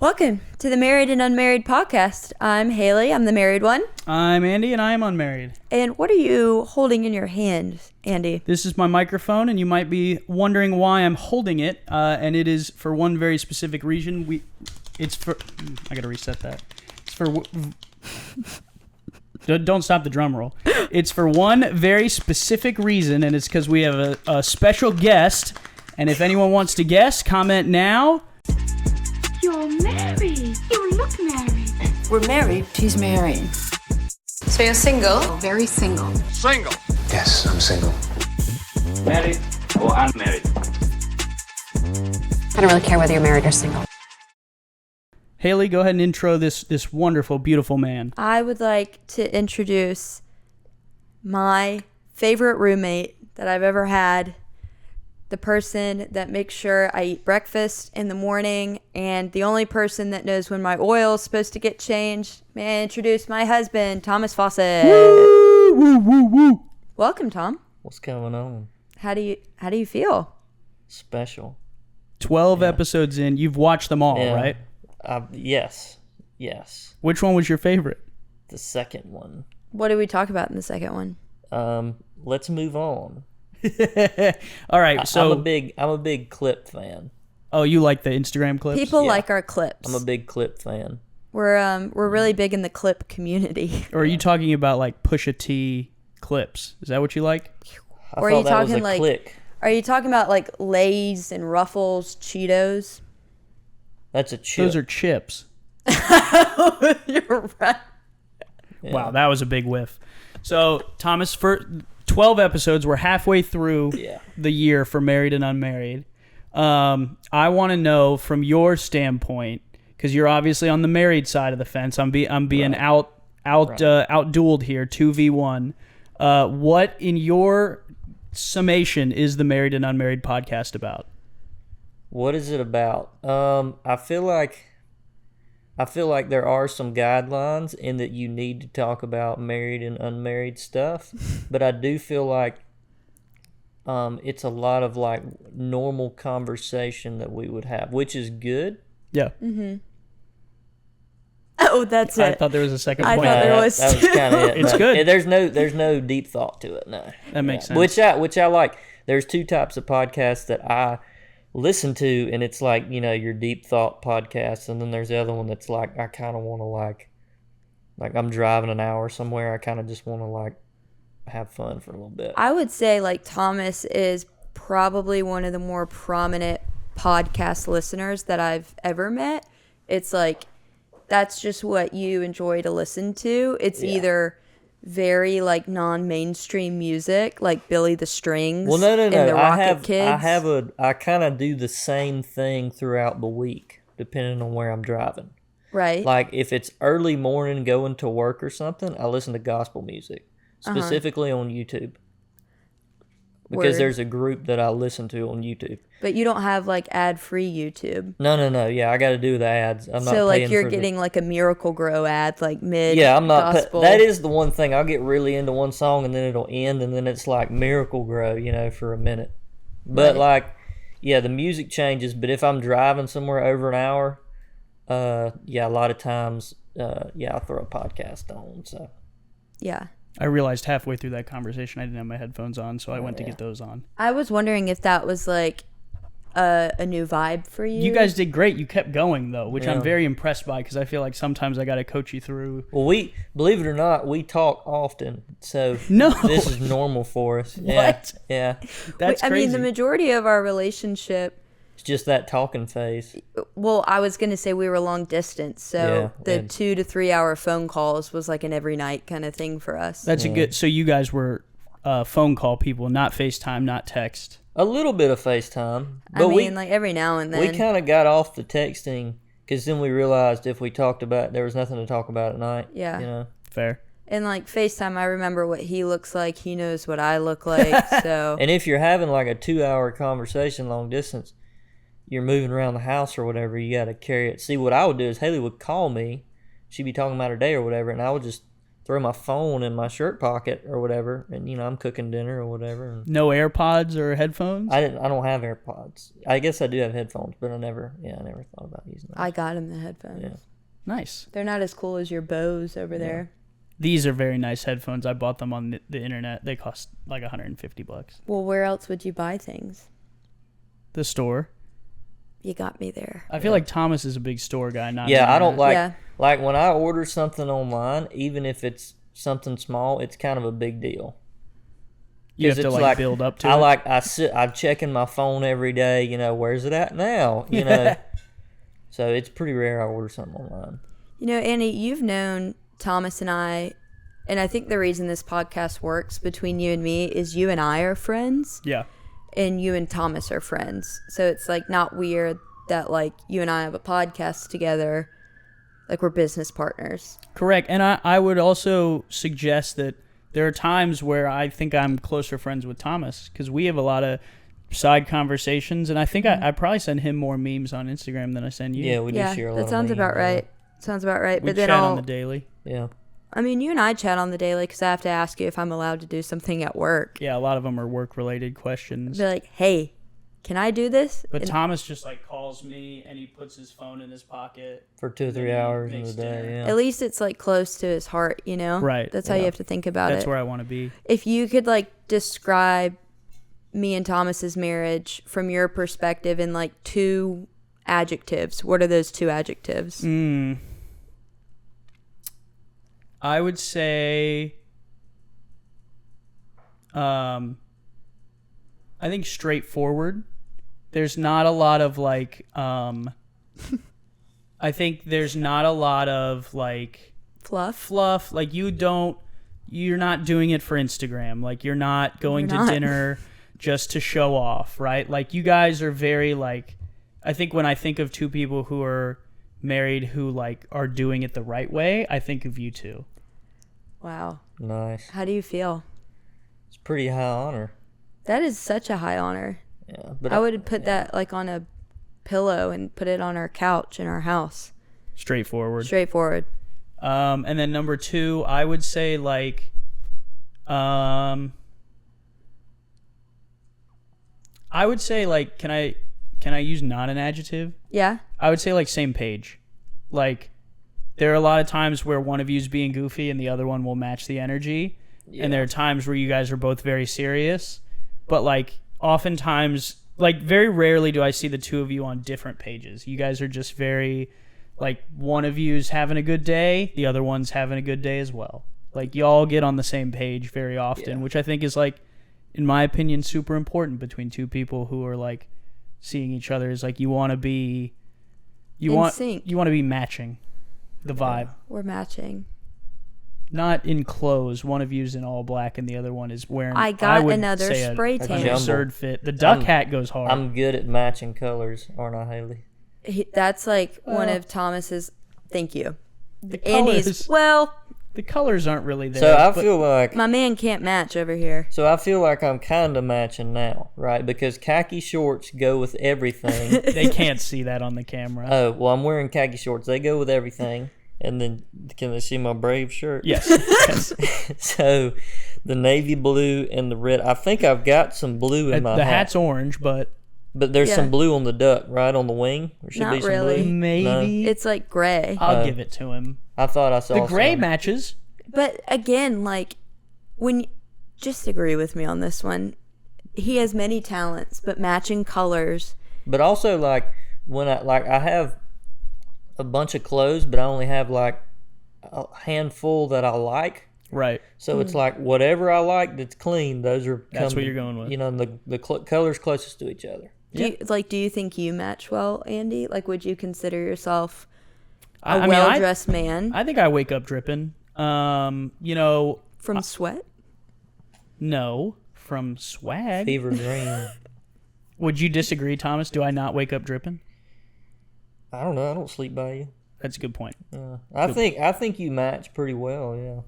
Welcome to the Married and Unmarried podcast. I'm Haley. I'm the married one. I'm Andy, and I am unmarried. And what are you holding in your hand, Andy? This is my microphone, and you might be wondering why I'm holding it. And it is for one very specific reason. I gotta reset that. It's for. Don't stop the drum roll. It's for one very specific reason, and it's because we have a special guest. And if anyone wants to guess, comment now. You're married. You look married. We're married. She's married. So you're single? Very single. Single. Yes, I'm single. Married or unmarried? I don't really care whether you're married or single. Haley, go ahead and intro this wonderful, beautiful man. I would like to introduce my favorite roommate that I've ever had. The person that makes sure I eat breakfast in the morning, and the only person that knows when my oil is supposed to get changed. May I introduce my husband, Thomas Fausett. Woo, woo, woo, woo. Welcome, Tom. What's going on? How do you feel? Special. 12 episodes in. You've watched them all, right? Yes. Which one was your favorite? The second one. What did we talk about in the second one? Let's move on. All right, so I'm a big clip fan. Oh, you like the Instagram clips? People like our clips. I'm a big clip fan. We're really big in the clip community. Or are you talking about like Pusha T clips? Is that what you like? Or are you talking like click. Are you talking about like Lay's and Ruffles, Cheetos? That's a chip. Those are chips. You're right. Yeah. Wow, that was a big whiff. So, Thomas, for 12 episodes, we're halfway through the year for Married and Unmarried. I want to know from your standpoint, because you're obviously on the married side of the fence. I'm being outdueled here, 2v1. What, in your summation, is the Married and Unmarried podcast about? What is it about? I feel like there are some guidelines in that you need to talk about married and unmarried stuff, but I do feel like it's a lot of like normal conversation that we would have, which is good. Yeah. Mm-hmm. Oh, that's it. I thought there was a second point. I thought there was. That was kind of it. It's good. There's no deep thought to it. No. That makes sense. Which I like. There's two types of podcasts that I listen to, and it's like, you know, your deep thought podcast, and then there's the other one that's like I kind of want to like I'm driving an hour somewhere, I kind of just want to like have fun for a little bit. I would say like Thomas is probably one of the more prominent podcast listeners that I've ever met. It's like that's just what you enjoy to listen to. It's either very like non-mainstream music, like Billy the Strings. Well, no. And the Rocket Kids. I kind of do the same thing throughout the week, depending on where I'm driving. Right. Like if it's early morning going to work or something, I listen to gospel music, specifically on YouTube. Because there's a group that I listen to on YouTube. But you don't have like ad-free YouTube. No. Yeah, I got to do the ads. I'm not so like paying you're for getting like a Miracle Grow ad, like mid. Yeah, I'm not. Gospel. That is the one thing. I'll get really into one song and then it'll end, and then it's like Miracle Grow, you know, for a minute. But like, yeah, the music changes. But if I'm driving somewhere over an hour, a lot of times, I'll throw a podcast on. So. Yeah. I realized halfway through that conversation I didn't have my headphones on, so I went to get those on. I was wondering if that was like a new vibe for you. You guys did great. You kept going, though, which I'm very impressed by, because I feel like sometimes I got to coach you through. Well, believe it or not, we talk often, so this is normal for us. What? Yeah. That's crazy. I mean, the majority of our relationship... It's just that talking phase. Well, I was going to say we were long distance, so the 2 to 3 hour phone calls was like an every night kind of thing for us. That's a good... So you guys were phone call people, not FaceTime, not text. A little bit of FaceTime. But I mean, like every now and then. We kind of got off the texting because then we realized if we talked about... There was nothing to talk about at night. Yeah. You know? Fair. And like FaceTime, I remember what he looks like. He knows what I look like, so... And if you're having like a 2 hour conversation long distance... You're moving around the house or whatever, you got to carry it. See, what I would do is Haley would call me. She'd be talking about her day or whatever, and I would just throw my phone in my shirt pocket or whatever, and I'm cooking dinner or whatever. And No AirPods or headphones? I don't have AirPods. I guess I do have headphones, but I never thought about using them. I got him the headphones. Yeah. Nice. They're not as cool as your Bose over there. These are very nice headphones. I bought them on the internet. They cost like $150. Well, where else would you buy things? The store. You got me there. I feel like Thomas is a big store guy. Not Yeah, I don't internet. like when I order something online, even if it's something small, it's kind of a big deal. You have to it's build up to it. I'm checking my phone every day. Where's it at now? So it's pretty rare I order something online. Annie, you've known Thomas and I think the reason this podcast works between you and me is you and I are friends. Yeah. And you and Thomas are friends. So it's like not weird that like you and I have a podcast together. Like we're business partners. Correct. And I would also suggest that there are times where I think I'm closer friends with Thomas because we have a lot of side conversations. And I think I probably send him more memes on Instagram than I send you. Yeah, we do share a lot of that sounds memes, about right. Sounds about right. We But then chat on the daily. Yeah. I mean, you and I chat on the daily because I have to ask you if I'm allowed to do something at work. Yeah, a lot of them are work-related questions. Be like, hey, can I do this? But And Thomas just like calls me and he puts his phone in his pocket. For 2 or 3 hours in the day, yeah. at least it's like close to his heart, Right. That's how you have to think about That's it. where I want to be. If you could like describe me and Thomas's marriage from your perspective in like 2 adjectives, what are those 2 adjectives? I would say, I think straightforward. There's not a lot of like, I think there's not a lot of like fluff. Like you're not doing it for Instagram. Like you're not going to dinner just to show off, right? Like you guys are very like, I think when I think of 2 people who are married who like are doing it the right way, I think of you 2. Wow. Nice. How do you feel? It's pretty high honor. That is such a high honor. Yeah, but I would put that like on a pillow and put it on our couch in our house. Straightforward. And then number 2, I would say like, can I use not an adjective? Yeah. I would say like same page. Like there are a lot of times where one of you is being goofy and the other one will match the energy. Yeah. And there are times where you guys are both very serious. But like oftentimes, like very rarely do I see the 2 of you on different pages. You guys are just very like one of you's having a good day, the other one's having a good day as well. Like y'all get on the same page very often, which I think is like, in my opinion, super important between 2 people who are like seeing each other. Is like you want to be sync. You want to be matching the vibe. We're matching. Not in clothes. One of you's in all black and the other one is wearing. I got would another say spray an tan. absurd fit. The duck hat goes hard. I'm good at matching colors, aren't I, Haley? That's like one of Thomas's. Thank you. The Andy's. colors, Well, the colors aren't really there. So I but feel like my man can't match over here. I'm kind of matching now, right? Because khaki shorts go with everything. they can't see that on the camera. Oh, well, I'm wearing khaki shorts. They go with everything. And then, can they see my Brave shirt? Yes. So, the navy blue and the red. I think I've got some blue in my hat. The hat's orange, but there's some blue on the duck, right on the wing. There should Not be some really. blue. maybe. It's like gray. I'll give it to him. I thought I saw The gray some. matches. But again, like just agree with me on this one. He has many talents, but matching colors. But also, like when I have a bunch of clothes, but I only have like a handful that I like. Right. So it's like whatever I like that's clean, those are. That's what you're going with. The colors closest to each other. Do you think you match well, Andy? Like, would you consider yourself I a mean, well-dressed man? I think I wake up dripping. From sweat? No, from swag. Fever dream. Would you disagree, Thomas? Do I not wake up dripping? I don't know. I don't sleep by you. That's a good point. I think you match pretty well. Yeah.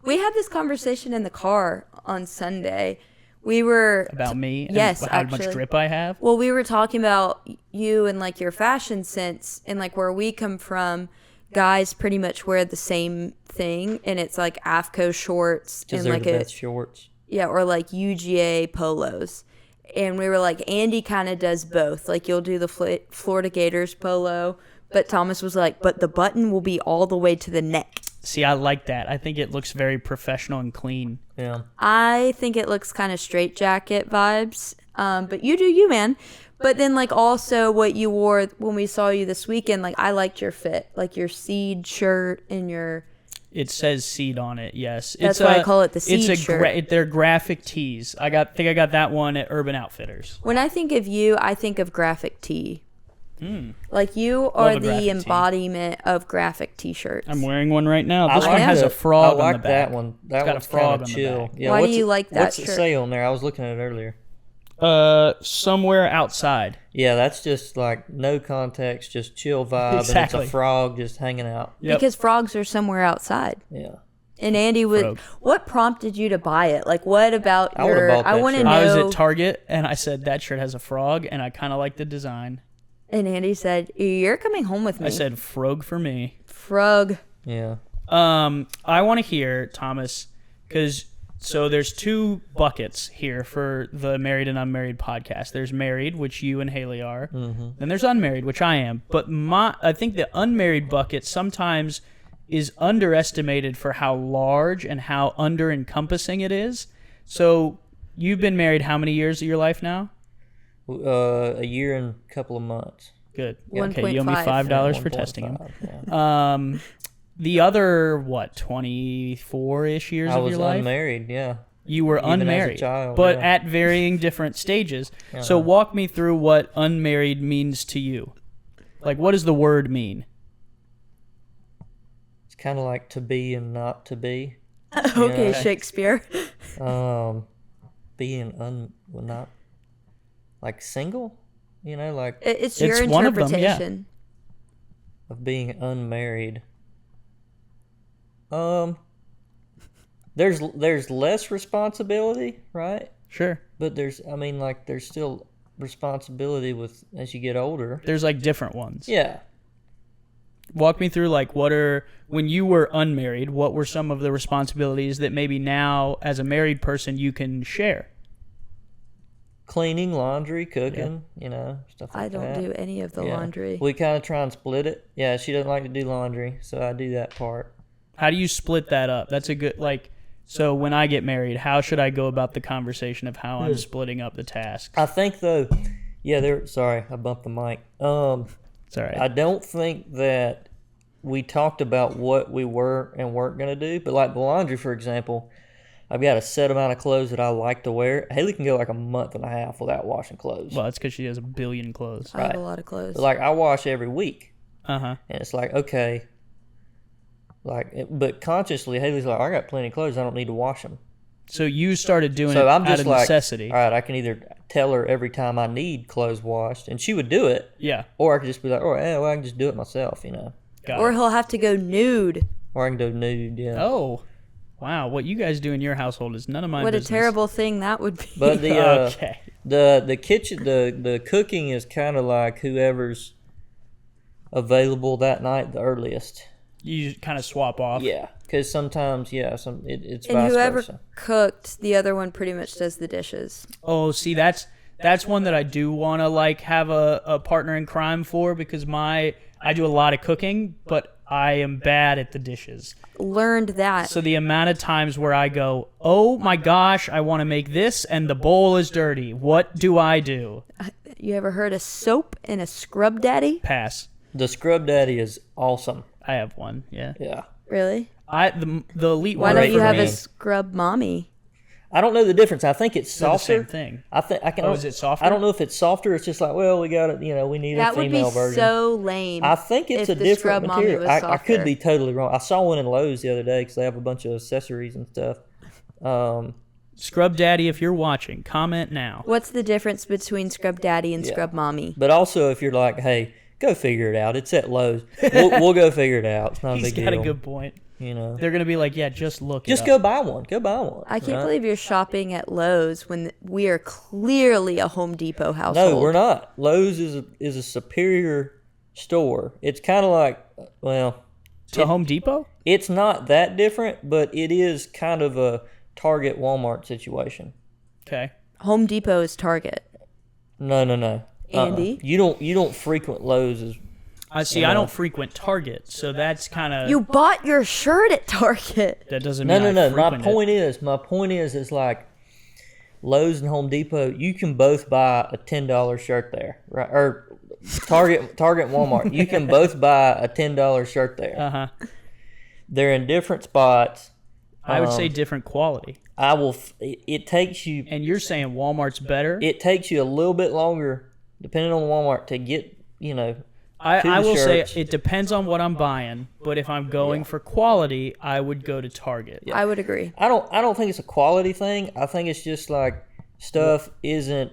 We had this conversation in the car on Sunday. We were About me and yes, how actually. much drip I have? Well, we were talking about you and like your fashion sense and like where we come from. guys pretty much wear the same thing, and it's like AFCO shorts and they're like the best shorts. Yeah, or like UGA polos. And we were like, Andy kind of does both. Like, you'll do the Florida Gators polo, but Thomas was like, but the button will be all the way to the neck. See, I like that. I think it looks very professional and clean. Yeah. I think it looks kind of straitjacket vibes. But you do you, man. But then, like, also what you wore when we saw you this weekend, like, I liked your fit. Like, your seed shirt and your... It says seed on it, yes. That's why I call it the seed shirt. They're graphic tees. I think I got that one at Urban Outfitters. When I think of you, I think of graphic tee. Like, you are the embodiment of graphic t-shirts. I'm wearing one right now. This one has a frog on the back. that one. That one's kind of chill. Yeah, why do you like that what's shirt? What's it say on there? I was looking at it earlier. Somewhere outside. Yeah, that's just like no context, just chill vibe, Exactly. and it's a frog just hanging out. Yep. Because frogs are somewhere outside. Yeah. And Andy what prompted you to buy it? Like, what about I would've bought that I want to shirt. know. I was at Target and I said that shirt has a frog and I kind of like the design. And Andy said, "You're coming home with me." I said frog for me. Frog. Yeah. I want to hear, Thomas, because so there's two buckets here for the Married and Unmarried podcast. There's married, which you and Haley are. Mm-hmm. Then there's unmarried, which I am. But I think the unmarried bucket sometimes is underestimated for how large and how under-encompassing it is. So you've been married how many years of your life now? A year and a couple of months. Good. 1.5. Okay, you owe me $5 for testing him. Yeah. The other, 24-ish years of your life? I was unmarried, yeah. You were Even unmarried, as a child, but yeah. at varying different stages. So walk me through what unmarried means to you. Like, what does the word mean? It's kind of like to be and not to be. Okay, Shakespeare. Being not like single, like It's your one of them, interpretation. of being unmarried. There's less responsibility, right? Sure. But there's still responsibility as you get older. There's like different ones. Yeah. Walk me through when you were unmarried, what were some of the responsibilities that maybe now as a married person you can share? Cleaning, laundry, cooking, stuff like that. I don't do any of the laundry. We kind of try and split it. Yeah, she doesn't like to do laundry, so I do that part. How do you split that up? That's a good, so when I get married, how should I go about the conversation of how I'm splitting up the tasks? I think, though, sorry, I bumped the mic. It's all right. I don't think that we talked about what we were and weren't going to do, but like the laundry, for example, I've got a set amount of clothes that I like to wear. Haley can go like a month and a half without washing clothes. Well, that's because she has a billion clothes. I have a lot of clothes. But I wash every week. Uh-huh. And it's like, okay. But consciously, Haley's like, I got plenty of clothes. I don't need to wash them. So you started doing So it I'm out just of like, necessity. all right, I can either tell her every time I need clothes washed, and she would do it. Yeah. Or I could just be like, I can just do it myself, Got or it. he'll have to go nude. Or I can go nude, yeah. Oh. Wow, what you guys do in your household is none of my What business. a terrible thing that would be. But the Okay. the kitchen, the cooking is kind of like whoever's available that night the earliest. You kind of swap off. Yeah, because sometimes, it's and vice whoever versa. cooked, the other one pretty much does the dishes. Oh, see, that's one that I do want to have a partner in crime for, because I do a lot of cooking, but I am bad at the dishes. Learned that. So the amount of times where I go, oh my gosh, I want to make this and the bowl is dirty. What do I do? You ever heard of soap and a scrub daddy? Pass. The scrub daddy is awesome. I have one. Yeah. Yeah. Really? The elite Why one. don't you for have me, a scrub mommy? I don't know the difference. I think it's they're the softer. same thing. I think I can. Oh, is it softer? I don't know if it's softer. It's just like, well, we got it. We need That a would be female version. so lame. I think it's if a the different scrub mommy material. was I could softer. be totally wrong. I saw one in Lowe's the other day because they have a bunch of accessories and stuff. Scrub Daddy, if you're watching, comment now. What's the difference between scrub daddy and scrub mommy? But also, if you're like, hey, go figure it out. It's at Lowe's. We'll go figure it out. It's not a He's big deal. got a good point. They're going to be like, yeah, just look Just it go up. buy one. Go buy one. I can't believe you're shopping at Lowe's when we are clearly a Home Depot household. No, we're not. Lowe's is a superior store. It's kind of like, well, to Home Depot? It's not that different, but it is kind of a Target Walmart situation. Okay. Home Depot is Target. No. Andy? You don't frequent Lowe's as I see. I don't frequent Target, so that's kind of You bought your shirt at Target. that doesn't mean No. My frequent point is like Lowe's and Home Depot. You can both buy a $10 shirt there, right? Or Target and Walmart. You can both buy a $10 shirt there. Uh-huh. They're in different spots. I would say different quality. I will. It takes you. And you're saying Walmart's better? It takes you a little bit longer, depending on Walmart, to get I will shirts. say it depends on what I'm buying, but if I'm going for quality, I would go to Target. I would agree. I don't think it's a quality thing. I think it's just like stuff isn't.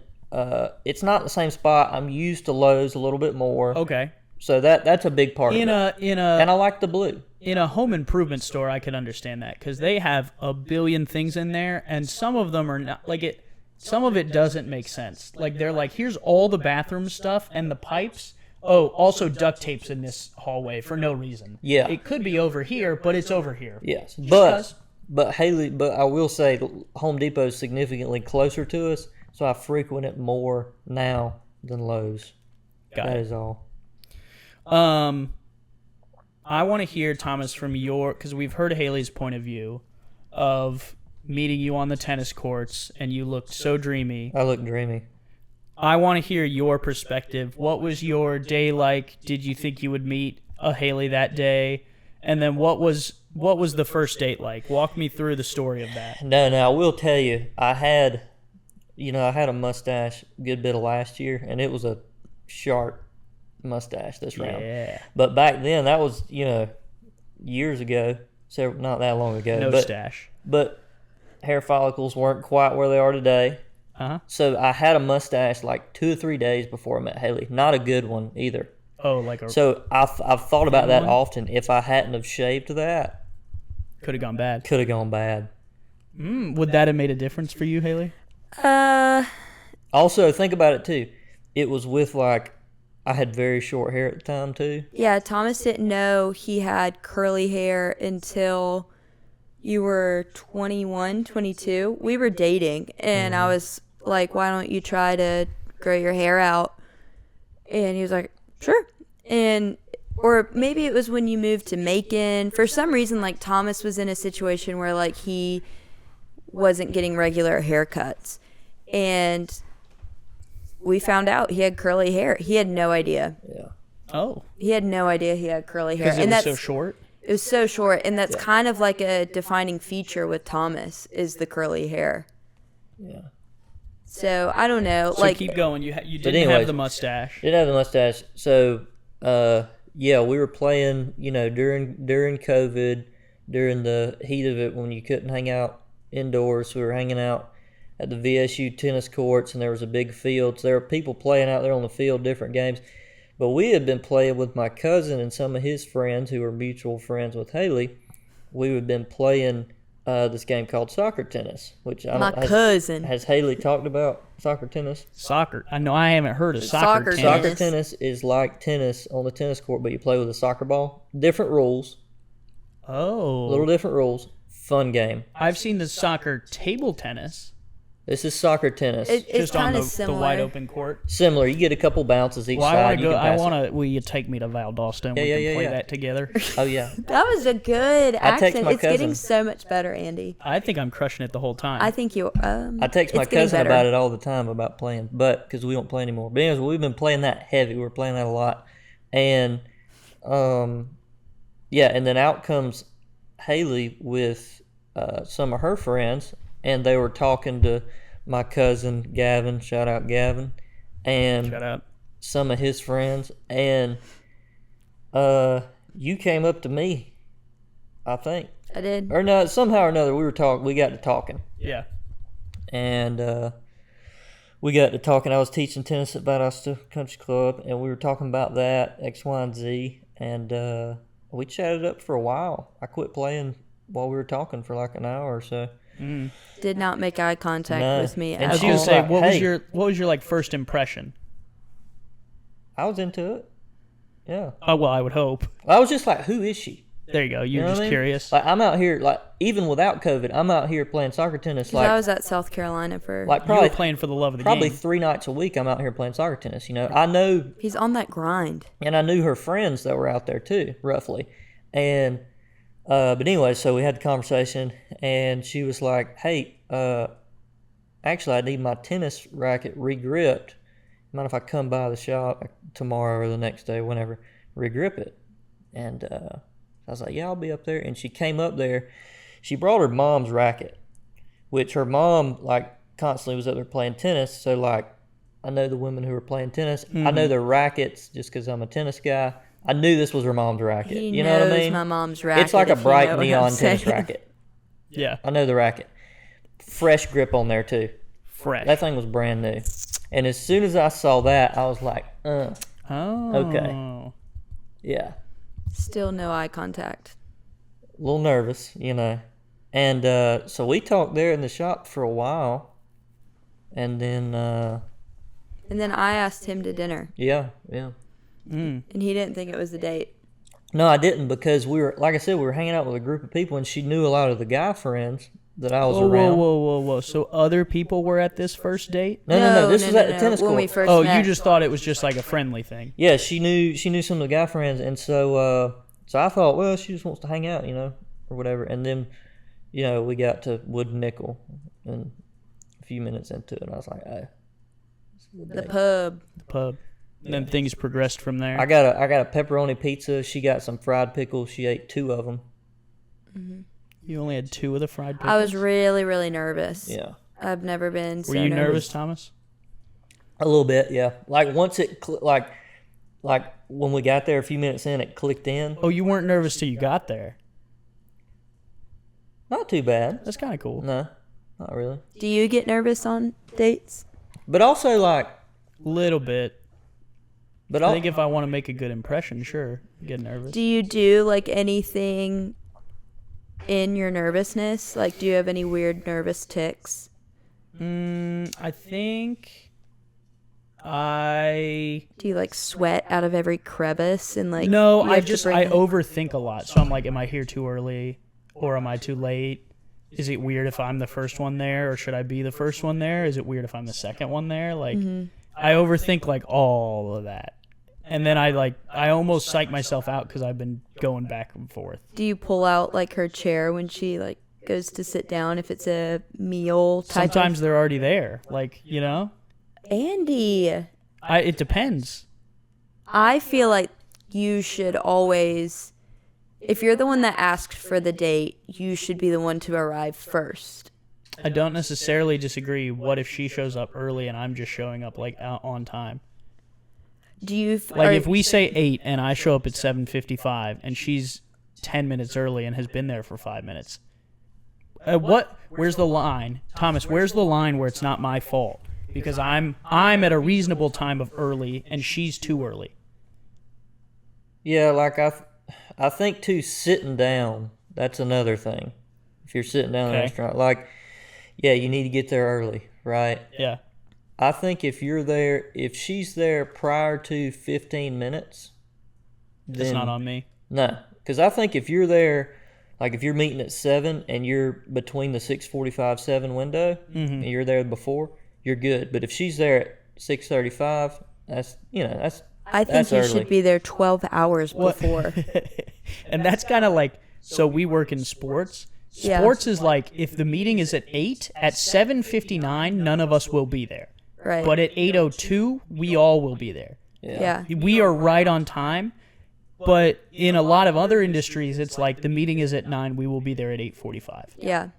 It's not the same spot. I'm used to Lowe's a little bit more. Okay. So that's a big part of it. And I like the blue. In a home improvement store, I could understand that because they have a billion things in there, and some of them are not like it. Some of it doesn't make sense. Like they're like, here's all the bathroom stuff and the pipes. Oh, also duct tape's in this hallway for no reason. Yeah. It could be over here, but it's over here. Yes, Because- but Haley, I will say Home Depot is significantly closer to us, so I frequent it more now than Lowe's. That is all. I want to hear, Thomas, from because we've heard Haley's point of view of meeting you on the tennis courts, and you looked so dreamy. I look dreamy. I want to hear your perspective. What was your day like? Did you think you would meet a Haley that day? And then what was the first date like? Walk me through the story of that. No, I will tell you, I had a mustache a good bit of last year, and it was a sharp mustache this round. Yeah. But back then, that was, years ago, so not that long ago. No stash. But hair follicles weren't quite where they are today. Uh-huh. So I had a mustache like 2 or 3 days before I met Haley. Not a good one either. Oh, like a So I've thought about that one? often. If I hadn't have shaved that, could have gone bad. could have gone bad. Would that have made a difference for you, Haley? Also, think about it too. It was with I had very short hair at the time too. Yeah, Thomas didn't know he had curly hair until you were 21, 22. We were dating, and I was like, why don't you try to grow your hair out? And he was like, sure. Or maybe it was when you moved to Macon. For some reason, Thomas was in a situation where he wasn't getting regular haircuts. And we found out he had curly hair. He had no idea. Yeah. Oh. He had no idea he had curly hair. Because it was so short? It was so short, and that's kind of like a defining feature with Thomas is the curly hair. Yeah. So I don't know. So keep going. You didn't have the mustache. Didn't have the mustache. So we were playing. During COVID, during the heat of it, when you couldn't hang out indoors, we were hanging out at the VSU tennis courts, and there was a big field. So there were people playing out there on the field, different games. But we had been playing with my cousin and some of his friends who were mutual friends with Haley. We had been playing this game called soccer tennis, which cousin. Has Haley talked about soccer tennis? Soccer. I know I haven't heard of soccer tennis. Soccer tennis is like tennis on the tennis court, but you play with a soccer ball. Different rules. Oh. Little different rules. Fun game. I've seen the soccer table tennis. This is soccer tennis. It's Just on kind the of similar. wide open court. Similar. You get a couple bounces each Well, side. will you take me to Valdosta and we can play that together? Oh, yeah. That was a good accent. my It's getting cousin. so much better, Andy. I think I'm crushing it the whole time. I think you. I text my it's getting cousin better. about it all the time about playing, but because we don't play anymore. But anyways, we've been playing that heavy. We're playing that a lot, and and then out comes Haley with some of her friends, and they were talking to my cousin Gavin. Shout out Gavin, and Shout out. some of his friends, and you came up to me, I think. I did. Or no, somehow or another we got to talking. Yeah. And we got to talking. I was teaching tennis at Valdosta Country Club, and we were talking about that, X, Y, and Z, and we chatted up for a while. I quit playing while we were talking for like an hour or so. Did not make eye contact No. with me And at I was she all. gonna say, like, what was "Hey." your like first impression? I was into it. Yeah. Oh well, I would hope. I was just like, who is she? There you go. You're know just what I mean? curious. Like, I'm out here, like, even without COVID, I'm out here playing soccer tennis. 'Cause Like, I was at South Carolina for. like You probably were playing for the love of the probably game. 3 nights a week. I'm out here playing soccer tennis. You know, I know, He's on that grind. and I knew her friends that were out there too, roughly. And but anyway, so we had the conversation, and she was like, "Hey, actually, I need my tennis racket re-gripped. Mind if I come by the shop tomorrow or the next day, whenever, re-grip it?" And I was like, "Yeah, I'll be up there." And she came up there. She brought her mom's racket, which her mom, like, constantly was up there playing tennis. So, like, I know the women who were playing tennis. I know their rackets just because I'm a tennis guy. I knew this was her mom's racket. He you know knows what I mean? my mom's racket. It's like a if you bright know what I'm neon tennis saying. racket. Yeah. I know the racket. Fresh grip on there, too. Fresh. That thing was brand new. And as soon as I saw that, I was like, Oh. Okay. yeah. Still no eye contact. A little nervous, you know. And so we talked there in the shop for a while. And then, And then I asked him to dinner, yeah. and he didn't think it was a date. No, I didn't, because we were, like I said, we were hanging out with a group of people, and she knew a lot of the guy friends that I was Whoa, around. whoa. So other people were at this first date? No. This was at the tennis when court. we first Oh, met. you just thought it was just like a friendly thing. Yeah, she knew some of the guy friends, and so I thought, well, she just wants to hang out, you know, or whatever. And then, you know, we got to Wood Nickel, and a few minutes into it, I was like, oh, the pub. The pub. And then things progressed from there. I got a pepperoni pizza. She got some fried pickles. She ate 2 of them. You only had 2 of the fried pickles? I was really, really nervous. Yeah, I've never been so Were you nervous, Thomas? a little bit. Yeah, like once it like when we got there, a few minutes in, it clicked in. Oh, you weren't nervous till you got there. Not too bad. That's kind of cool. No, not really. Do you get nervous on dates? But also like, Little bit. but I think if I want to make a good impression, sure, get nervous. Do you do like anything in your nervousness? Like, do you have any weird nervous tics? I think I... Do you like sweat out of every crevice and like? No, you I have to just, bring I in- overthink a lot. So I'm like, am I here too early or am I too late? Is it weird if I'm the first one there or should I be the first one there? Is it weird if I'm the second one there? Like, I overthink like all of that. And then I almost psych myself out because I've been going back and forth. Do you pull out like her chair when she like goes to sit down if it's a meal type? Sometimes they're already there. Like, you know? Andy, It depends. I feel like you should always, if you're the one that asked for the date, you should be the one to arrive first. I don't necessarily disagree. What if she shows up early and I'm just showing up like out on time? Do you Like if we say 8 and I show up at 7:55 and she's 10 minutes early and has been there for 5 minutes. Where's the line? Thomas, where's the line where it's not my fault? Because I'm at a reasonable time of early and she's too early. yeah, like I think too, sitting down, that's another thing. If you're sitting down in a Okay. restaurant, like, yeah, you need to get there early, right? Yeah. I think if she's there prior to 15 minutes, then It's not on me. No, because I think if you're there, like if you're meeting at 7 and you're between the 6:45-7 window, and you're there before, you're good. But if she's there at 6:35, that's I think that's you early. should be there 12 hours What? before. And that's kind of like, so we work in sports. Yeah. Sports is like, if the meeting is at 8, at 7:59, none of us will be there. Right. But at 8:02, we all will be there. yeah. We are right on time. But in a lot of other industries, it's like the meeting is at 9, we will be there at 8:45. Yeah.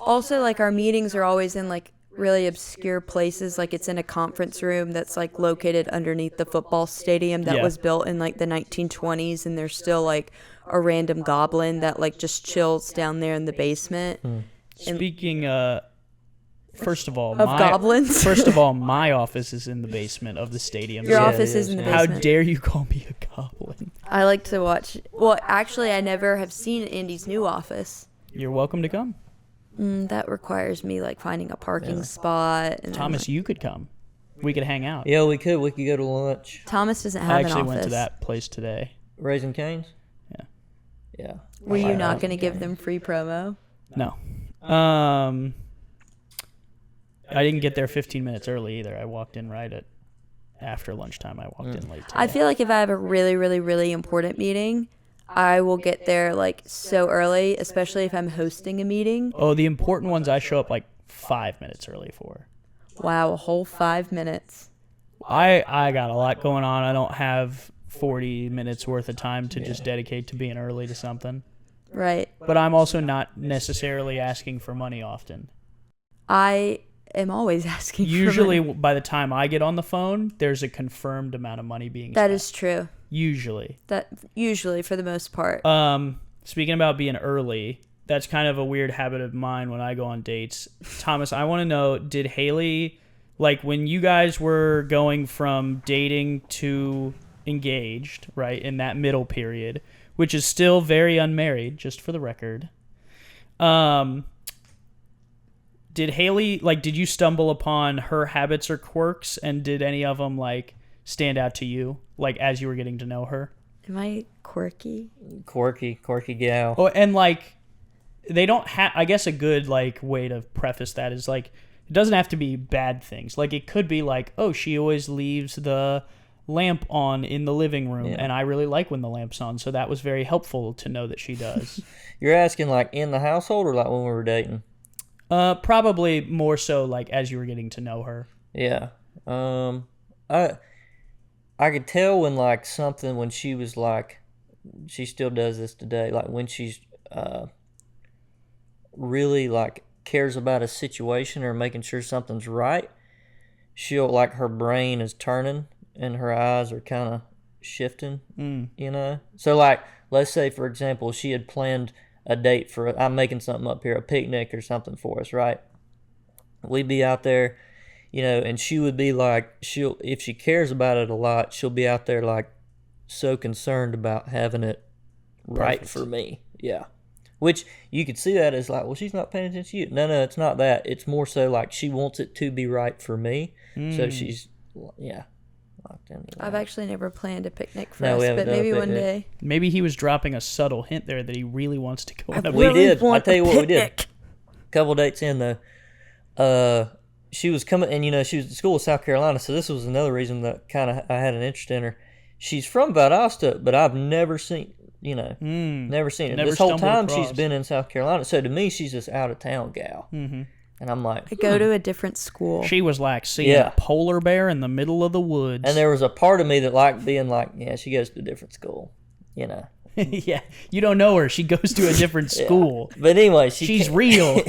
Also, like, our meetings are always in like really obscure places. Like, it's in a conference room that's like located underneath the football stadium that Yeah. was built in like the 1920s, and there's still like a random goblin that like just chills down there in the basement. Speaking, first of all, Of goblins? First of all, my office is in the basement of the stadium. Your so office it is in the is, yeah. how basement. dare you call me a goblin? I like to watch. Well, actually, I never have seen Andy's new office. You're welcome to come. That requires me like finding a parking spot. And then, Thomas, you could come. We could hang out. Yeah, we could go to lunch. Thomas doesn't have I an actually office. went to that place today. Raising Cane's. Yeah. Yeah. Were you not going to give them free promo? No. I didn't get there 15 minutes early either. I walked in right at after lunchtime. I walked in late today. I feel like if I have a really, really, really important meeting, I will get there like so early, especially if I'm hosting a meeting. Oh, the important ones I show up like 5 minutes early for. Wow, a whole 5 minutes. I got a lot going on. I don't have 40 minutes worth of time to just dedicate to being early to something. Right. But I'm also not necessarily asking for money often. I am always asking Usually, for money. by the time I get on the phone, there's a confirmed amount of money being spent. That is true. Usually. Usually, for the most part. Speaking about being early, that's kind of a weird habit of mine when I go on dates. Thomas, I want to know, did Haley, like when you guys were going from dating to engaged, right, in that middle period, which is still very unmarried, just for the record, did Haley, like, did you stumble upon her habits or quirks, and did any of them, like, stand out to you, like, as you were getting to know her? Am I quirky? Quirky gal. Oh, and, like, they don't have, I guess a good, like, way to preface that is, like, it doesn't have to be bad things. Like, it could be like, oh, she always leaves the lamp on in the living room, and I really like when the lamp's on, so that was very helpful to know that she does. You're asking, like, in the household or, like, when we were dating? Probably more so, like, as you were getting to know her. Yeah. I could tell when, like, something, when she was, like, she still does this today, like, when she's really, like, cares about a situation or making sure something's right, she'll, like, her brain is turning and her eyes are kind of shifting, you know? So, like, let's say, for example, she had planned a date for, I'm making something up here, a picnic or something for us, right? We'd be out there, you know, and she would be like, if she cares about it a lot, she'll be out there, like, so concerned about having it right for me. Yeah. Which you could see that as like, well, she's not paying attention to you. No, it's not that. It's more so like she wants it to be right for me. So she's, locked into that. I've actually never planned a picnic for No, we us, haven't but done a maybe one picnic. day. Maybe he was dropping a subtle hint there that he really wants to go on a We really did. I'll want tell you a what we did. picnic. A couple dates in, though. She was coming, and, you know, she was at school in South Carolina, so this was another reason that kind of I had an interest in her. She's from Valdosta, but I've never seen, you know, never seen her. Never This whole stumbled time across. she's been in South Carolina, so to me, she's this out-of-town gal. Mm-hmm. And I'm like, I go to a different school. She was like seeing a polar bear in the middle of the woods. And there was a part of me that liked being like, yeah, she goes to a different school, you know. Yeah, you don't know her. She goes to a different school. But anyway, She's real.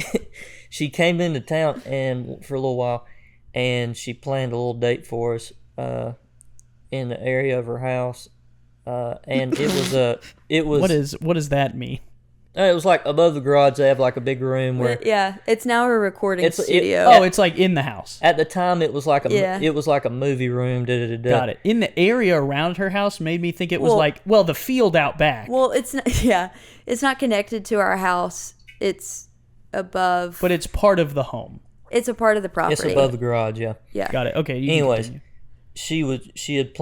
She came into town and for a little while, and she planned a little date for us in the area of her house, and it was What does that mean? it was like above the garage. They have like a big room where Yeah, it's now a recording It's- it- studio. Oh, it's like in the house. at the time it was like a Yeah. it was like a movie room. Got it. In the area around her house made me think it was Well- like, the field out back. Well, it's not, yeah, it's not connected to our house. It's above. But it's part of the home. It's a part of the property. It's above the garage. Yeah. Yeah. Got it. Okay. You can Anyways, continue. she had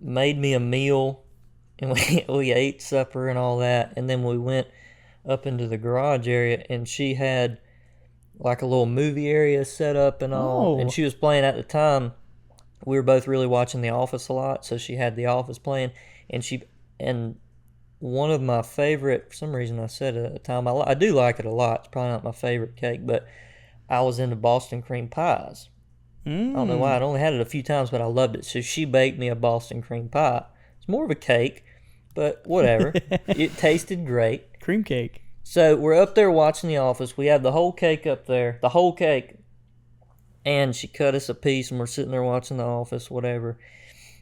made me a meal, and we ate supper and all that, and then we went up into the garage area, and she had like a little movie area set up and all, Oh. and she was playing at the time. We were both really watching The Office a lot, so she had The Office playing, and one of my favorite, for some reason I said it at the time, I do like it a lot. It's probably not my favorite cake, but I was into Boston cream pies. I don't know why. I'd only had it a few times, but I loved it. So she baked me a Boston cream pie. It's more of a cake, but whatever. It tasted great. Cream cake. So we're up there watching The Office. We have the whole cake up there, the whole cake. And she cut us a piece, and we're sitting there watching The Office, whatever.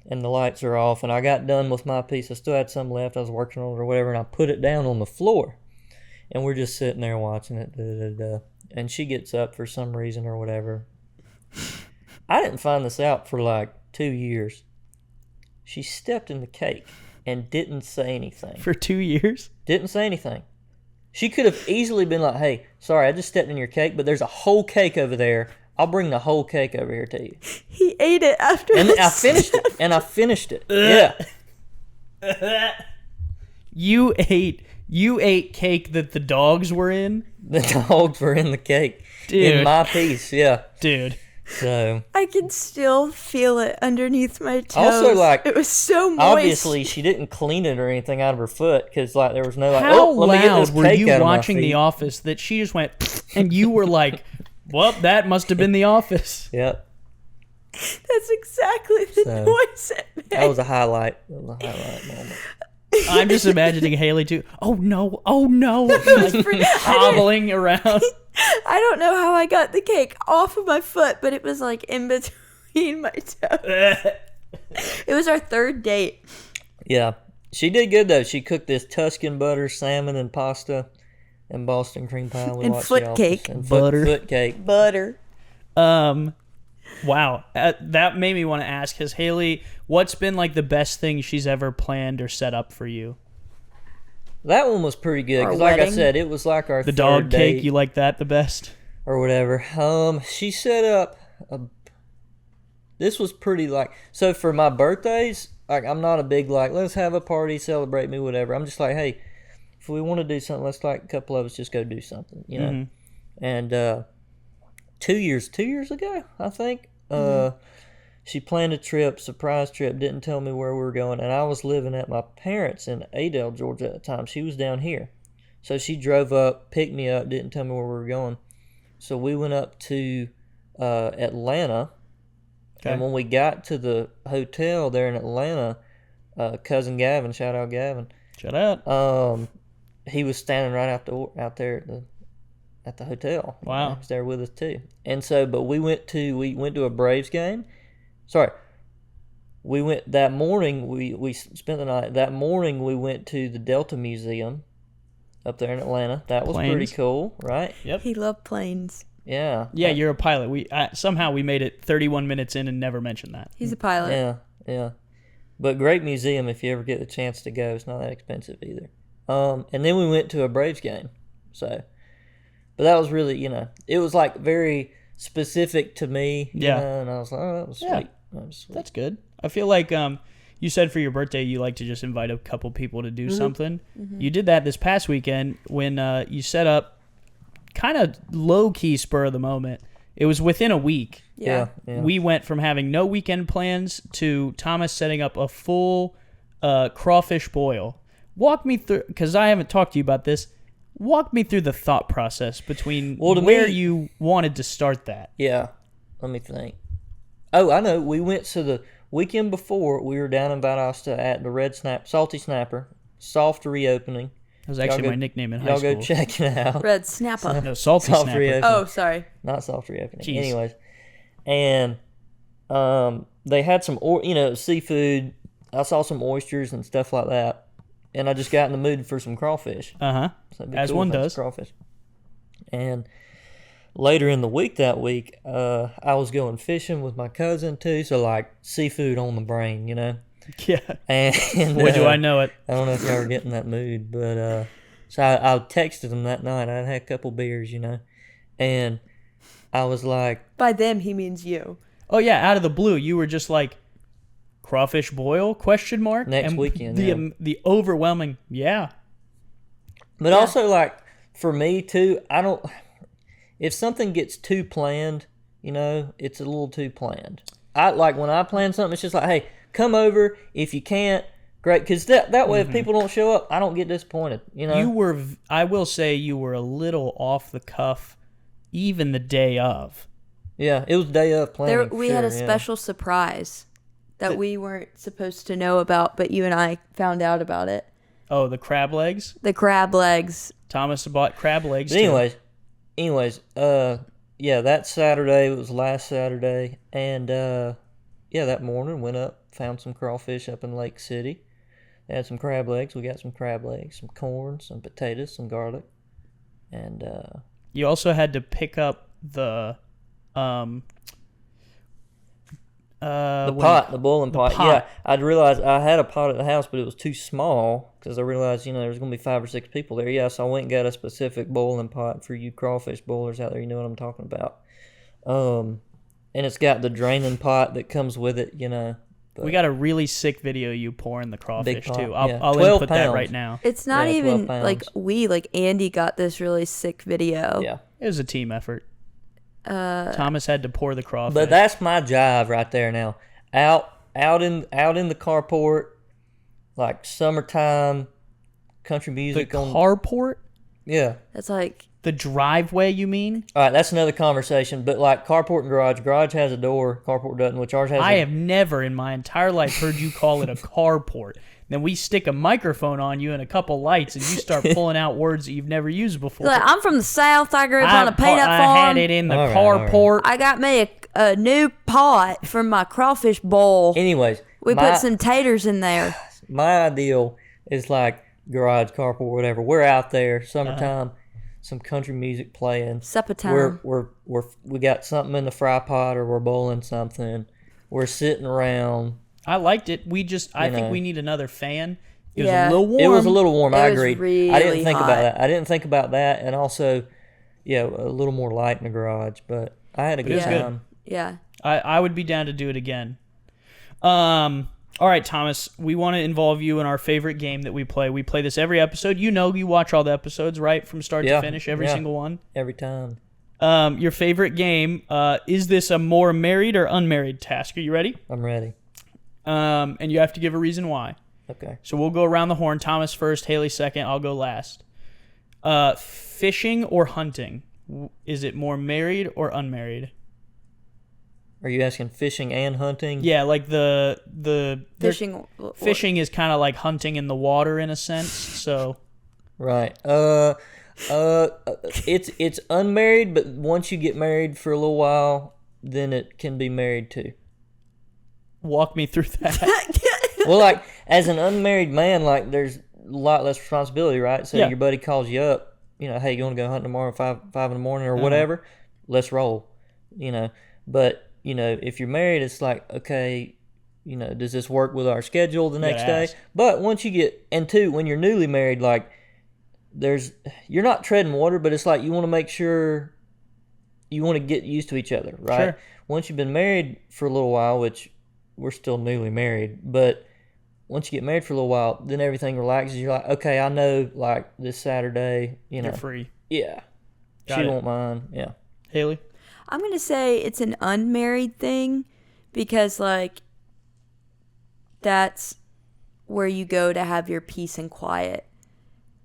And the lights are off, and I got done with my piece. I still had some left. I was working on it or whatever, and I put it down on the floor. And we're just sitting there watching it. And she gets up for some reason or whatever. I didn't find this out for like 2 years. She stepped in the cake and didn't say anything. For 2 years? Didn't say anything. She could have easily been like, hey, sorry, I just stepped in your cake, but there's a whole cake over there. I'll bring the whole cake over here to you. He ate it after. And the I finished it. And I finished it. Yeah. You ate cake that the dogs were in? The dogs were in the cake. Dude. In my piece, yeah. Dude. So I can still feel it underneath my toes. Also, like, it was so moist. obviously she didn't clean it or anything out of her foot because like there was no like. How let me get this loud were cake you out of my watching The feet." Office that she just went and you were like, well, that must have been The Office. Yep, That's exactly the So, noise it made. that was a highlight. That was a highlight moment. I'm just imagining Haley too. Oh no, like, hobbling around. I don't know how I got the cake off of my foot, but it was like in between my toes. It was our third date. Yeah, she did good though. She cooked this Tuscan butter salmon and pasta and Boston cream pie. We And watched foot The Office. cake. And Butter. foot cake. Butter. Wow, that made me want to ask, has Haley, what's been like the best thing she's ever planned or set up for you? That one was pretty good Our because, like I wedding. said, it was like our The third dog date cake, you like that the best? or whatever. She set up this was pretty like, so for my birthdays, like I'm not a big like let's have a party, celebrate me, whatever. I'm just like, hey, if we want to do something, let's like a couple of us just go do something, you know. Mm-hmm. And 2 years ago, I think, she planned a trip, surprise trip, didn't tell me where we were going, and I was living at my parents' in Adel, Georgia at the time. She was down here. So she drove up, picked me up, didn't tell me where we were going. So we went up to Atlanta, Okay. and when we got to the hotel there in Atlanta, cousin Gavin, shout out Gavin, Shut up. he was standing right out there at the hotel. Wow. He was there with us too. And so, but we went to a Braves game. Sorry. We went that morning, we spent the night. That morning we went to the Delta Museum up there in Atlanta. That was Planes. pretty cool, right? Yep. He loved planes. Yeah. Yeah, you're a pilot. Somehow we made it 31 minutes in and never mentioned that. He's a pilot. Yeah. But great museum if you ever get the chance to go. It's not that expensive either. And then we went to a Braves game. So, but that was really, it was like very specific to me. Yeah. And I was like, oh, that was Yeah. sweet. That was sweet. That's good. I feel like you said for your birthday you like to just invite a couple people to do something. Mm-hmm. You did that this past weekend when you set up kind of low-key spur of the moment. It was within a week. Yeah. We went from having no weekend plans to Thomas setting up a full crawfish boil. Walk me through, because I haven't talked to you about this. Walk me through the thought process between where you wanted to start that. Yeah. Let me think. Oh, I know. We went to the weekend before. We were down in Valdosta at the Salty Snapper. Soft reopening. That was actually Y'all go- my nickname in high Y'all school. go check it out. Red Snapper. No, salty Soft snapper. reopening. Oh, sorry. Not soft reopening. Jeez. Anyways, and they had some seafood. I saw some oysters and stuff like that, and I just got in the mood for some crawfish. Uh-huh. So it'd be As cool one if I had does. some crawfish. And later in the week that week, I was going fishing with my cousin too. So like seafood on the brain, Yeah. And Boy, do I know it. I don't know if y'all were getting that mood, but so I texted him that night. I had a couple beers, and I was like, By them, he means you. Oh, yeah, out of the blue, you were just like, crawfish boil, question mark? Next And weekend, the overwhelming, yeah. but also like for me too, if something gets too planned, it's a little too planned. I like when I plan something, it's just like, hey, come over. If you can't, great. Because that way, if people don't show up, I don't get disappointed, You were, I will say you were a little off the cuff even the day of. Yeah, it was day of planning. We had a special surprise that we weren't supposed to know about, but you and I found out about it. Oh, the crab legs? The crab legs. Thomas bought crab legs, But anyways, yeah, that Saturday, it was last Saturday, and that morning went up, found some crawfish up in Lake City. They had some crab legs. We got some crab legs, some corn, some potatoes, some garlic, and You also had to pick up the the boiling pot. pot. Yeah, I'd realized I had a pot at the house, but it was too small because I realized, there was going to be 5 or 6 people there. Yeah, so I went and got a specific boiling pot for you crawfish boilers out there. You know what I'm talking about. And it's got the draining pot that comes with it, But We got a really sick video of you pouring the crawfish pot, too. yeah. I'll 12 input that pounds. right now. It's not Yeah, 12 even like pounds. like Andy got this really sick video. yeah. It was a team effort. Thomas had to pour the crawfish. But that's my jive right there now. Out in the carport, like summertime, country the music on. carport, Yeah. That's like the driveway. You mean? All right, that's another conversation. But like carport and garage, garage has a door, carport doesn't, which ours has. I have never in my entire life heard you call it a carport. Then we stick a microphone on you and a couple lights, and you start pulling out words that you've never used before. like, I'm from the South. I grew up on a peanut I farm. had it in the All right, all right. carport. I got me a new pot from my crawfish bowl. Anyways, We put some taters in there. My ideal is like garage, carport, whatever. We're out there, summertime, some country music playing. Supper time. We got something in the fry pot, or we're boiling something. We're sitting around. I liked it. I think know. we need another fan. It was Yeah. a little warm. It was a little warm. I It was agreed. really I didn't think hot. about that. I didn't think about that, and also, yeah, a little more light in the garage. But I had a good was good. time. Yeah. I would be down to do it again. All right, Thomas, we want to involve you in our favorite game that we play. We play this every episode. You know, you watch all the episodes, right? From start Yeah, to finish, every yeah. single one. Every time. Your favorite game, is this a more married or unmarried task? Are you ready? I'm ready. And you have to give a reason why. Okay. So we'll go around the horn. Thomas first, Haley second, I'll go last. Fishing or hunting? Is it more married or unmarried? Are you asking fishing and hunting? Yeah, like the Fishing. fishing is kind of like hunting in the water in a sense. So Right. It's unmarried, but once you get married for a little while, then it can be married too. walk me through that. Well, like as an unmarried man, like there's a lot less responsibility, right? So Yeah. your buddy calls you up, hey, you want to go hunting tomorrow at five in the morning or whatever? Let's roll, But if you're married, it's like, okay, does this work with our schedule the next day? ask. But once you get, and two, when you're newly married, like you're not treading water, but it's like you want to make sure you want to get used to each other, right? Sure. Once you've been married for a little while, which we're still newly married, but once you get married for a little while, then everything relaxes. You're like, okay, I know, like this Saturday, You're free. yeah, Got she it. won't mind, yeah. Haley? I'm going to say it's an unmarried thing because, like, that's where you go to have your peace and quiet.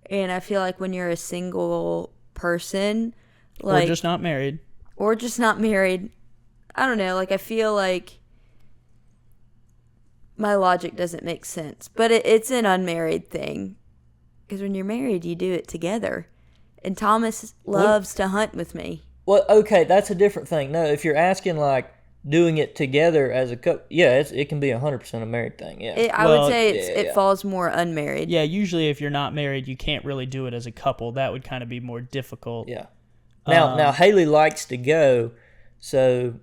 And I feel like when you're a single person, like, Or just not married. I don't know, like, I feel like my logic doesn't make sense. But it's an unmarried thing because when you're married, you do it together. And Thomas loves to hunt with me. Well, okay, that's a different thing. No, if you're asking like doing it together as a couple, yeah, it can be 100% a married thing. Yeah, I Well, would say yeah. it falls more unmarried. Yeah, usually if you're not married, you can't really do it as a couple. That would kind of be more difficult. yeah. Now Haley likes to go, so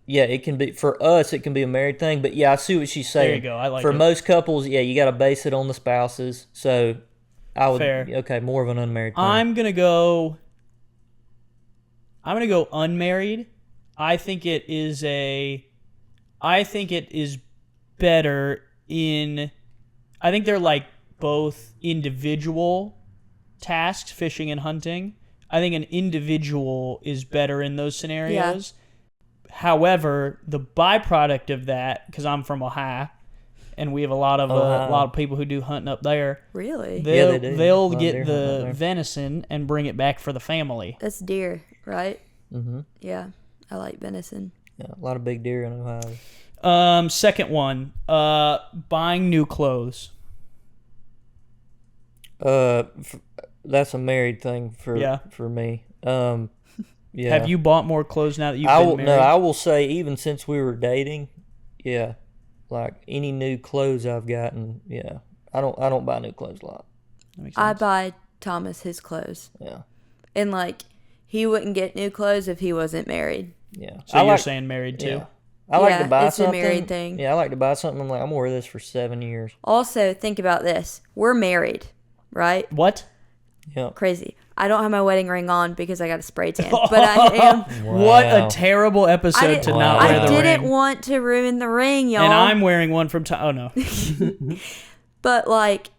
yeah, it can be for us. It can be a married thing, but yeah, I see what she's saying. There you go. I like for it. most couples, yeah, you got to base it on the spouses. So I would Fair. okay, more of an unmarried thing. I'm gonna go unmarried. I think it is better in. I think they're like both individual tasks, fishing and hunting. I think an individual is better in those scenarios. However, the byproduct of that, because I'm from Ohio, and we have a lot of people who do hunting up there. Really? Yeah, they do. They'll A lot of deer get hunting up the there. venison and bring it back for the family. That's deer, right? Mm-hmm. Yeah, I like venison. Yeah, a lot of big deer in Ohio. Second one, buying new clothes. That's a married thing for me. Yeah. Have you bought more clothes now that you've been married? No, I will say even since we were dating, yeah, like any new clothes I've gotten, yeah, I don't buy new clothes a lot. That makes I sense. buy Thomas his clothes. Yeah, And, like, he wouldn't get new clothes if he wasn't married. yeah. So you're saying married too? Yeah. I like Yeah, to buy it's a something. married thing. Yeah, I like to buy something. I'm like, I'm gonna wear this for 7 years. Also, think about this. We're married, right? What? Yep. Crazy. I don't have my wedding ring on because I got a spray tan, but I am. What a terrible episode to not wear the I didn't ring. want to ruin the ring, y'all. And I'm wearing one from time. Oh, no. But, like,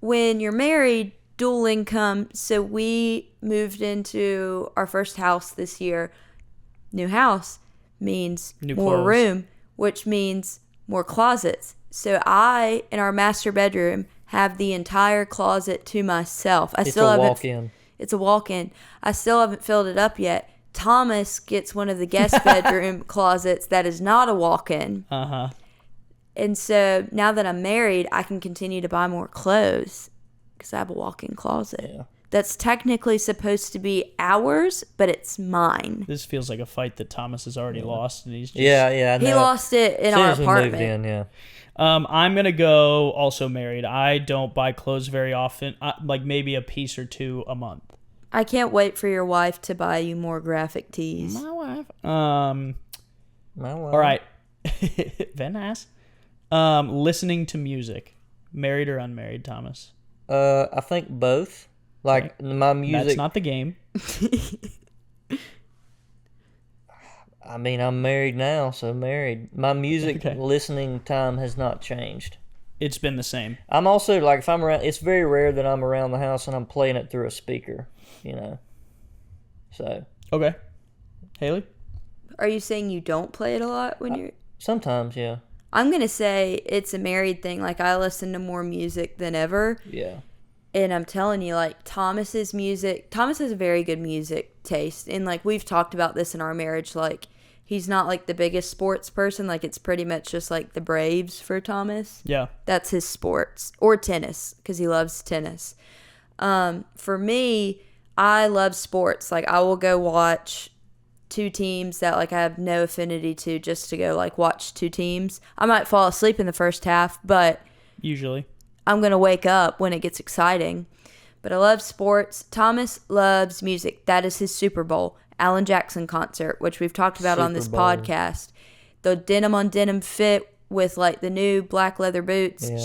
when you're married, dual income. So we moved into our first house this year. New house means New more clothes. room, which means more closets. So I, in our master bedroom, have the entire closet to myself. It's a walk-in. It's a walk-in. I still haven't filled it up yet. Thomas gets one of the guest bedroom closets that is not a walk-in. Uh-huh. And so now that I'm married, I can continue to buy more clothes because I have a walk-in closet. Yeah. That's technically supposed to be ours, but it's mine. This feels like a fight that Thomas has already lost, and he's just... Yeah. He lost it in our As soon as we apartment. moved in, yeah. I'm going to go also married. I don't buy clothes very often, like maybe a piece or two a month. I can't wait for your wife to buy you more graphic tees. My wife. My wife. All right. Very nice. Listening to music. Married or unmarried, Thomas? I think both. Like, my music... That's not the game. I mean, I'm married now, so married. My music listening time has not changed. It's been the same. I'm also, like, if I'm around... It's very rare that I'm around the house and I'm playing it through a speaker, you know? So... Okay. Haley? Are you saying you don't play it a lot when you're... Sometimes, yeah. I'm going to say it's a married thing. Like, I listen to more music than ever. Yeah. And I'm telling you, like, Thomas has a very good music taste. And, like, we've talked about this in our marriage. Like, he's not, like, the biggest sports person. Like, it's pretty much just, like, the Braves for Thomas. Yeah. That's his sports. Or tennis, because he loves tennis. For me, I love sports. Like, I will go watch two teams that, like, I have no affinity to just to go, like, watch two teams. I might fall asleep in the first half, but... Usually. I'm going to wake up when it gets exciting. But I love sports. Thomas loves music. That is his Super Bowl. Alan Jackson concert, which we've talked about on this podcast. The denim on denim fit with, like, the new black leather boots. Yeah.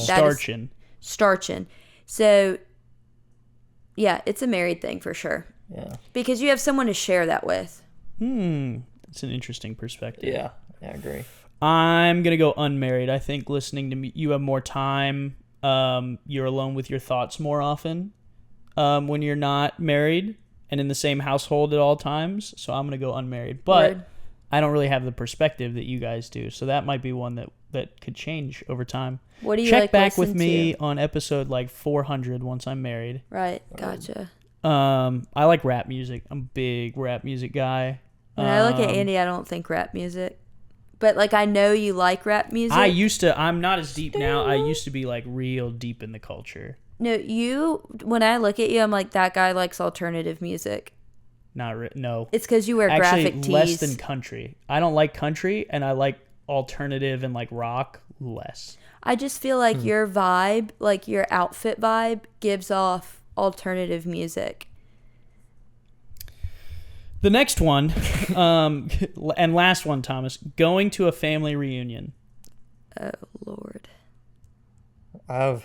Starchin'. So, yeah, it's a married thing for sure. Yeah. Because you have someone to share that with. That's an interesting perspective. Yeah, I agree. I'm going to go unmarried. I think listening to me, you have more time. You're alone with your thoughts more often when you're not married and in the same household at all times. So I'm going to go unmarried. But Word. I don't really have the perspective that you guys do. So that might be one that could change over time. What do you Check like back with listen me to? on episode like 400 once I'm married. Right, gotcha. I like rap music. I'm a big rap music guy. When I look at Andy, I don't think rap music. But, like, I know you like rap music. I'm not as deep now. I used to be, like, real deep in the culture. No, when I look at you, I'm like, that guy likes alternative music. No. It's because you wear graphic tees. Less than country. I don't like country, and I like alternative and, like, rock less. I just feel like your vibe, like your outfit vibe, gives off alternative music. The next one, and last one, Thomas, going to a family reunion. Oh, Lord. I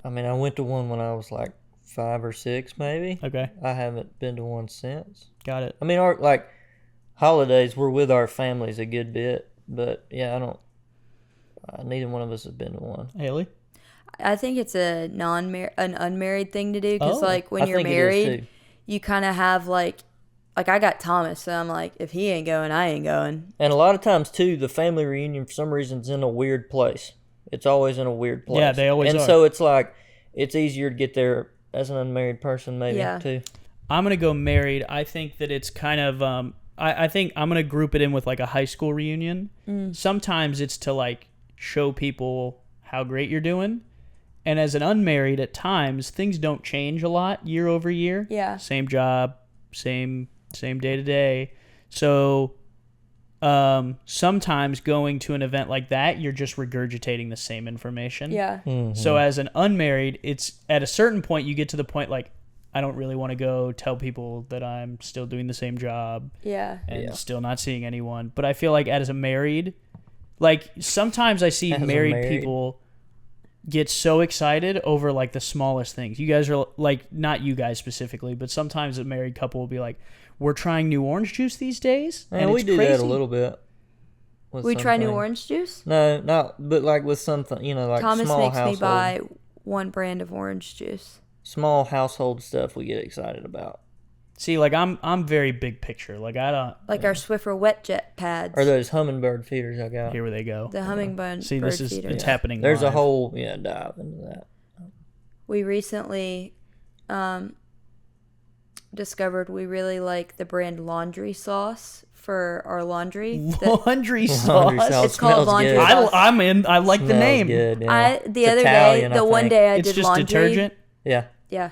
went to one when I was like 5 or 6, maybe. Okay. I haven't been to one since. Got it. I mean, our, like, holidays, we're with our families a good bit, but yeah, neither one of us has been to one. Haley? I think it's an unmarried thing to do because, like, when I you're think it is, married, too. you kind of have, like, I got Thomas, so I'm like, if he ain't going, I ain't going. And a lot of times, too, the family reunion, for some reason, is in a weird place. It's always in a weird place. Yeah, they always are. And so it's like, it's easier to get there as an unmarried person, maybe, too. I'm going to go married. I think that it's kind of, I think I'm going to group it in with, like, a high school reunion. Sometimes it's to, like, show people how great you're doing. And as an unmarried, at times, things don't change a lot year over year. Yeah. Same job, same day to day. So sometimes going to an event like that, you're just regurgitating the same information. Yeah. Mm-hmm. So as an unmarried, it's at a certain point, you get to the point like, I don't really want to go tell people that I'm still doing the same job. Yeah. And still not seeing anyone. But I feel like as a married, like sometimes I see married people get so excited over like the smallest things. You guys are like, not you guys specifically, but sometimes a married couple will be like, we're trying new orange juice these days. And we do that a little bit. We try new orange juice? No, not, but like with something, like Thomas small makes household. me buy one brand of orange juice. Small household stuff we get excited about. See, like I'm very big picture. Like I don't like our Swiffer wet jet pads. Or those hummingbird feeders I got. Here where they go. The hummingbird. See, this is feeder. it's happening. There's live. a whole dive into that. We recently discovered we really like the brand Laundry Sauce for our laundry. Laundry sauce. Laundry sauce. It's called Smells laundry good. sauce. I'm in. I like the Smells name. Good, yeah. The other day, the one day I It's did just laundry. detergent. Yeah. Yeah.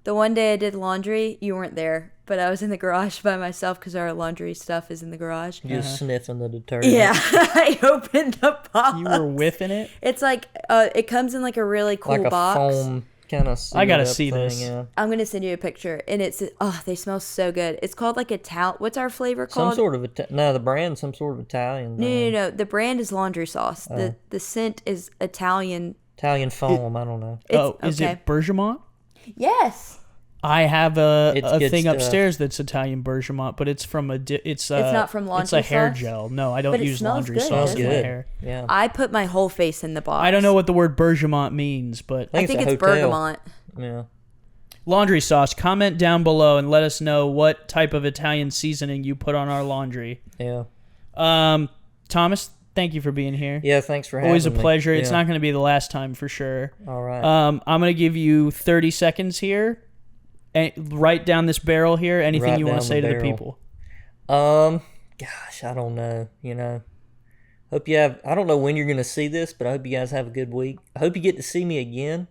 The one day I did laundry, you weren't there, but I was in the garage by myself because our laundry stuff is in the garage. You was sniffing the detergent. Yeah, I opened the box. You were whiffing it. It's like it comes in like a really cool like a box. foam kind of. I gotta see this. Yeah. I'm gonna send you a picture, and they smell so good. It's called like what's our flavor called? Some sort of the brand, some sort of Italian. No. The brand is laundry sauce. The scent is Italian. Italian foam. I don't know. Is it Bergamot? Yes. I have a good thing stuff. upstairs that's Italian Bergamot, but it's from it's not from laundry It's a hair sauce? gel. No, I don't But it use smells laundry good, sauce Smells for my good. hair. Yeah. I put my whole face in the box. I don't know what the word Bergamot means, but I think it's a hotel. bergamot. Yeah. laundry sauce. Comment down below and let us know what type of Italian seasoning you put on our laundry. Yeah. Thomas, thank you for being here. Yeah. Thanks for having me. Always a pleasure. It's Yeah. not going to be the last time for sure. All right. I'm going to give you 30 seconds here. And write down this barrel here. Anything Write you want down to say the to the barrel. people? Gosh, I don't know. Hope you have. I don't know when you're gonna see this, but I hope you guys have a good week. I hope you get to see me again.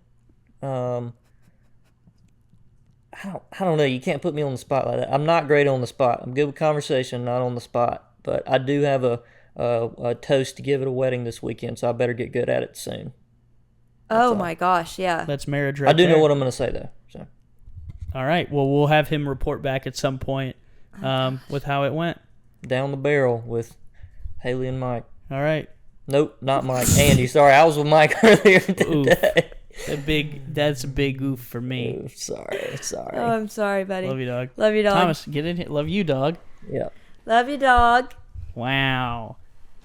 I don't know. You can't put me on the spot like that. I'm not great on the spot. I'm good with conversation, not on the spot. But I do have a toast to give at a wedding this weekend, so I better get good at it soon. Oh my gosh, yeah. That's marriage right I do there. know what I'm gonna say though. So. All right. Well, we'll have him report back at some point with how it went. Down the barrel with Haley and Mike. All right. Nope, not Mike. Andy, sorry, I was with Mike earlier today. That's a big oof for me. Ooh, sorry. Oh, I'm sorry, buddy. Love you, dog. Love you, dog. Thomas, get in here. Love you, dog. Yeah. Love you, dog. Wow.